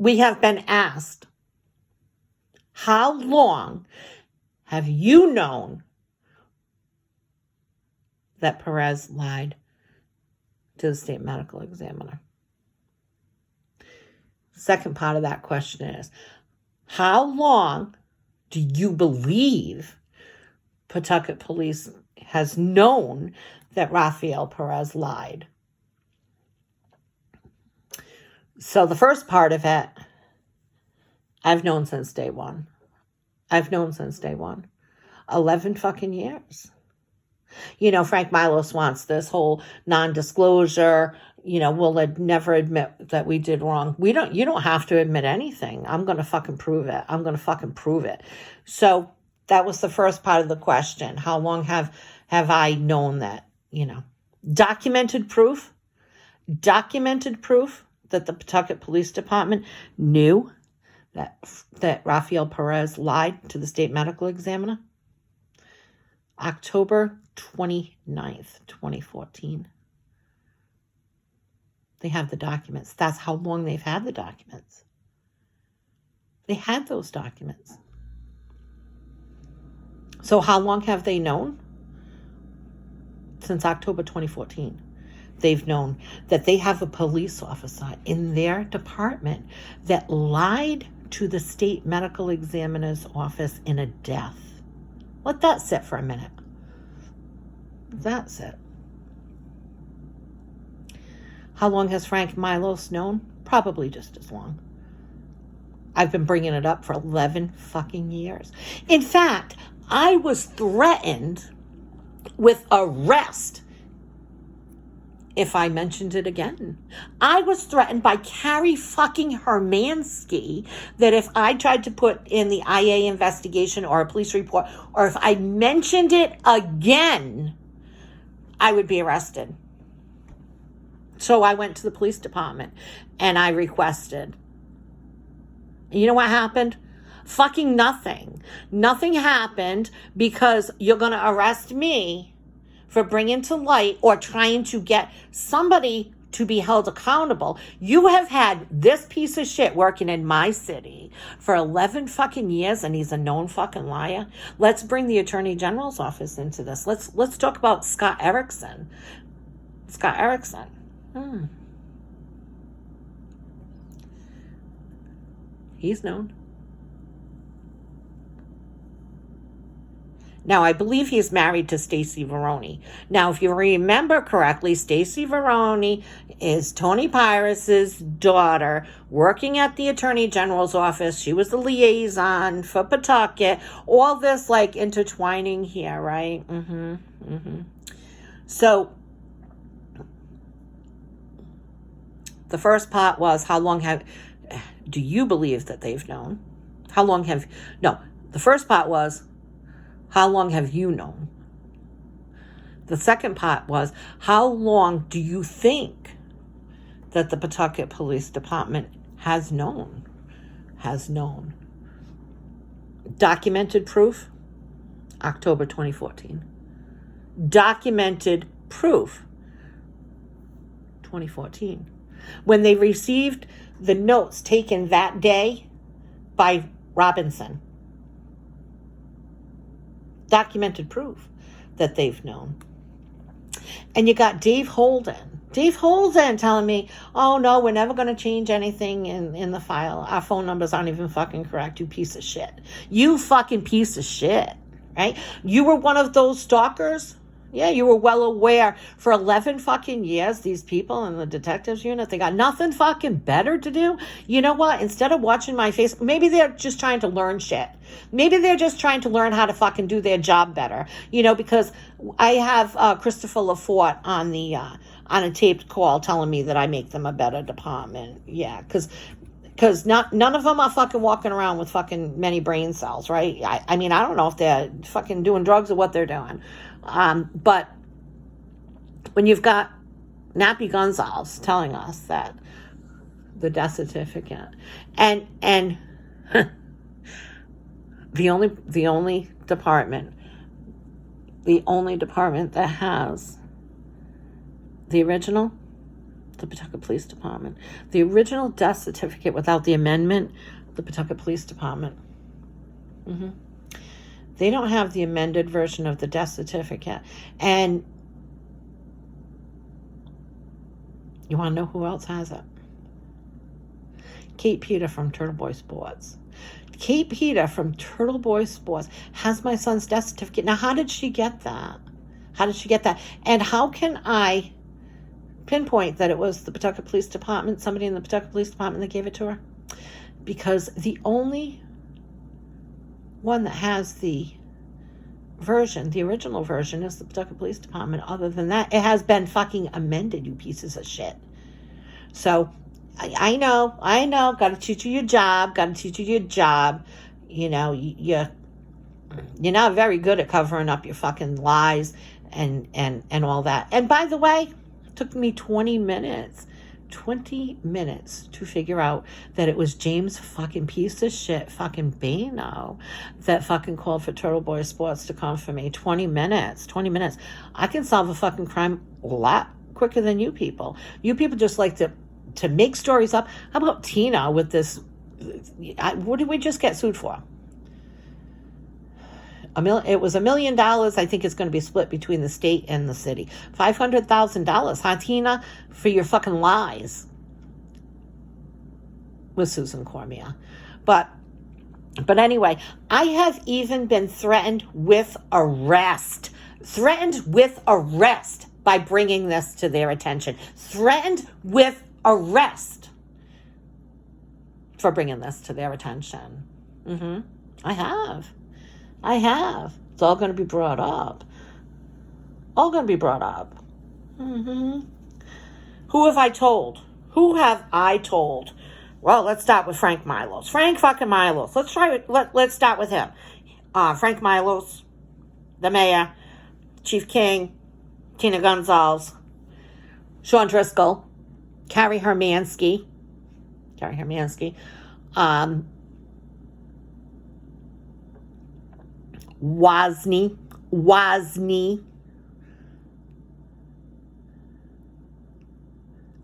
we have been asked, how long have you known that Perez lied to the state medical examiner? Second part of that question is, how long do you believe Pawtucket Police has known that Rafael Perez lied? So the first part of it, I've known since day one. 11 fucking years. Frank Milos wants this whole non-disclosure, we'll never admit that we did wrong. You don't have to admit anything. I'm going to fucking prove it. So that was the first part of the question. How long have I known that, documented proof that the Pawtucket Police Department knew that Rafael Perez lied to the state medical examiner? October 29th, 2014. They have the documents. That's how long they've had the documents. They had those documents. So how long have they known? Since October 2014. They've known that they have a police officer in their department that lied to the state medical examiner's office in a death. Let that sit for a minute. That's it. How long has Frank Milos known? Probably just as long. I've been bringing it up for 11 fucking years. In fact, I was threatened with arrest if I mentioned it again. I was threatened by Carrie fucking Hermansky that if I tried to put in the IA investigation or a police report, or if I mentioned it again, I would be arrested. So I went to the police department and I requested. You know what happened? Fucking nothing. Nothing happened because you're going to arrest me for bringing to light or trying to get somebody to be held accountable. You have had this piece of shit working in my city for 11 fucking years and he's a known fucking liar. Let's bring the Attorney General's office into this. Let's talk about Scott Erickson. He's known. Now, I believe he's married to Stacey Veroni. Now, if you remember correctly, Stacey Veroni is Tony Perez's daughter working at the Attorney General's office. She was the liaison for Pawtucket. All this like intertwining here, right? So, the first part was, how long do you believe that they've known? The first part was, how long have you known? The second part was, how long do you think that the Pawtucket Police Department has known? Documented proof, October 2014. Documented proof, 2014. When they received the notes taken that day by Robinson. Documented proof that they've known. And you got Dave Holden telling me, oh no, we're never going to change anything in the file. Our phone numbers aren't even fucking correct, you piece of shit. You fucking piece of shit, right? You were one of those stalkers. Yeah, you were well aware for 11 fucking years, these people in the detectives unit, they got nothing fucking better to do. You know what? Instead of watching my face, maybe they're just trying to learn shit. Maybe they're just trying to learn how to fucking do their job better. Because I have Christopher Lafort on a taped call telling me that I make them a better department. Yeah, because none of them are fucking walking around with fucking many brain cells, right? I mean, I don't know if they're fucking doing drugs or what they're doing. But when you've got Nappy Gonzalez telling us that the death certificate and the only department that has the original the Pawtucket Police Department. The original death certificate without the amendment, the Pawtucket Police Department. They don't have the amended version of the death certificate. And you want to know who else has it? Kate Peter from Turtle Boy Sports. Kate Peter from Turtle Boy Sports has my son's death certificate. Now, how did she get that? How did she get that? And how can I pinpoint that it was the Pawtucket Police Department, somebody in the Pawtucket Police Department that gave it to her? Because the only one that has the version, the original version, is the Pawtucket Police Department. Other than that, it has been fucking amended, you pieces of shit. So, I know, gotta teach you your job, You know, you're not very good at covering up your fucking lies and all that. And by the way, it took me 20 minutes to figure out that it was James fucking piece of shit fucking Bano that fucking called for Turtle Boy Sports to come for me. 20 minutes. I can solve a fucking crime a lot quicker than you people. You people just like to make stories up. How about Tina with this? What did we just get sued for? It was $1 million. I think it's going to be split between the state and the city. $500,000, huh, Tina, for your fucking lies with Susan Cormier. But anyway, I have even been threatened with arrest. By bringing this to their attention. Threatened with arrest for bringing this to their attention. I have. It's all going to be brought up. Who have I told? Well, let's start with Frank Milos. Frank fucking Milos. Let's start with him. Frank Milos, the mayor, Chief King, Tina Gonzalez, Sean Driscoll, Carrie Hermansky, Wozni,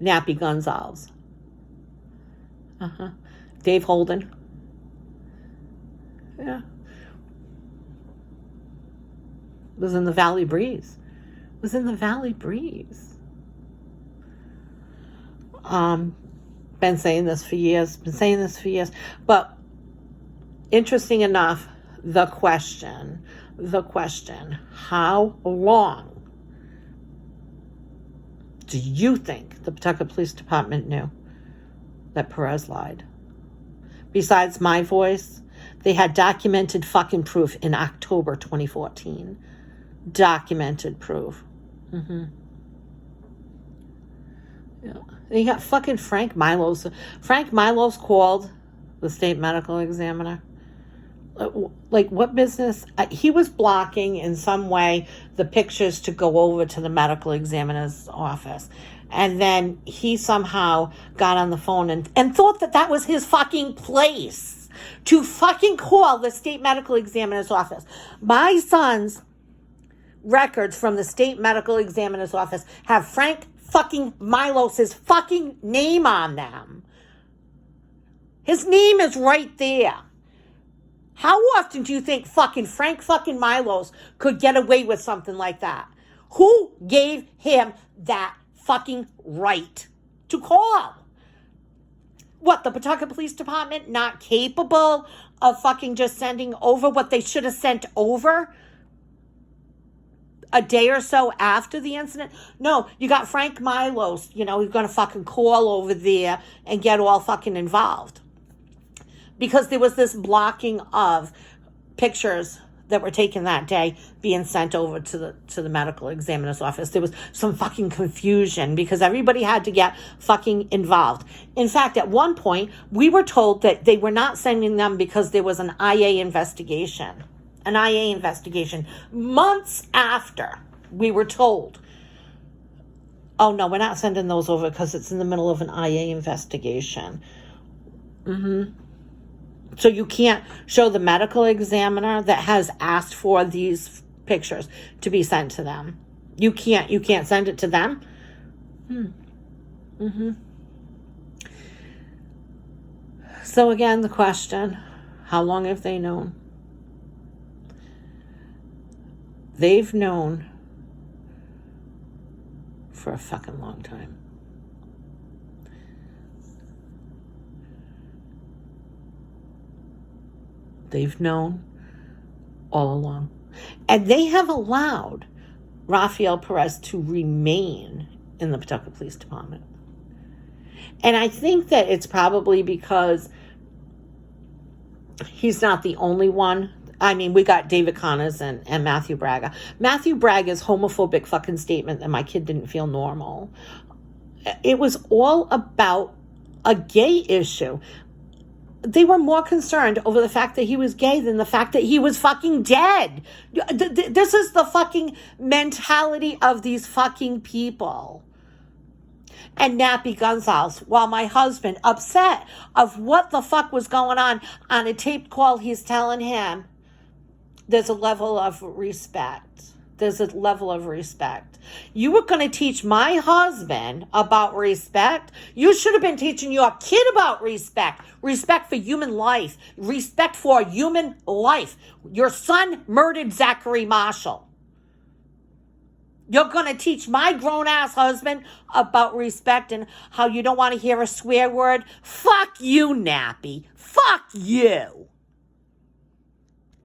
Nappy Gonzalez, Dave Holden, was in the Valley Breeze. Been saying this for years. But interesting enough, the question, how long do you think the Pawtucket Police Department knew that Perez lied? Besides my voice, they had documented fucking proof in October 2014. Documented proof. Yeah. You got fucking Frank Milos. Frank Milos called the state medical examiner. Like, what business? He was blocking in some way the pictures to go over to the medical examiner's office. And then he somehow got on the phone and thought that was his fucking place to fucking call the state medical examiner's office. My son's records from the state medical examiner's office have Frank fucking Milos's fucking name on them. His name is right there. How often do you think fucking Frank fucking Milos could get away with something like that? Who gave him that fucking right to call? What, the Pawtucket Police Department not capable of fucking just sending over what they should have sent over a day or so after the incident? No, you got Frank Milos, he's going to fucking call over there and get all fucking involved. Because there was this blocking of pictures that were taken that day being sent over to the medical examiner's office. There was some fucking confusion because everybody had to get fucking involved. In fact, at one point, we were told that they were not sending them because there was an IA investigation. Months after, we were told, oh no, we're not sending those over because it's in the middle of an IA investigation. So you can't show the medical examiner that has asked for these pictures to be sent to them. You can't send it to them. Mm-hmm. So again, the question, how long have they known? They've known for a fucking long time. They've known all along. And they have allowed Rafael Perez to remain in the Pawtucket Police Department. And I think that it's probably because he's not the only one. I mean, we got David Connors and Matthew Braga. Matthew Braga's homophobic fucking statement that my kid didn't feel normal. It was all about a gay issue. They were more concerned over the fact that he was gay than the fact that he was fucking dead. This is the fucking mentality of these fucking people. And Nappy Gonzalez, while my husband, upset of what the fuck was going on a taped call, he's telling him, there's a level of respect. There's a level of respect. You were going to teach my husband about respect. You should have been teaching your kid about respect. Respect for human life. Respect for human life. Your son murdered Zachary Marshall. You're going to teach my grown-ass husband about respect and how you don't want to hear a swear word? Fuck you, Nappy. Fuck you.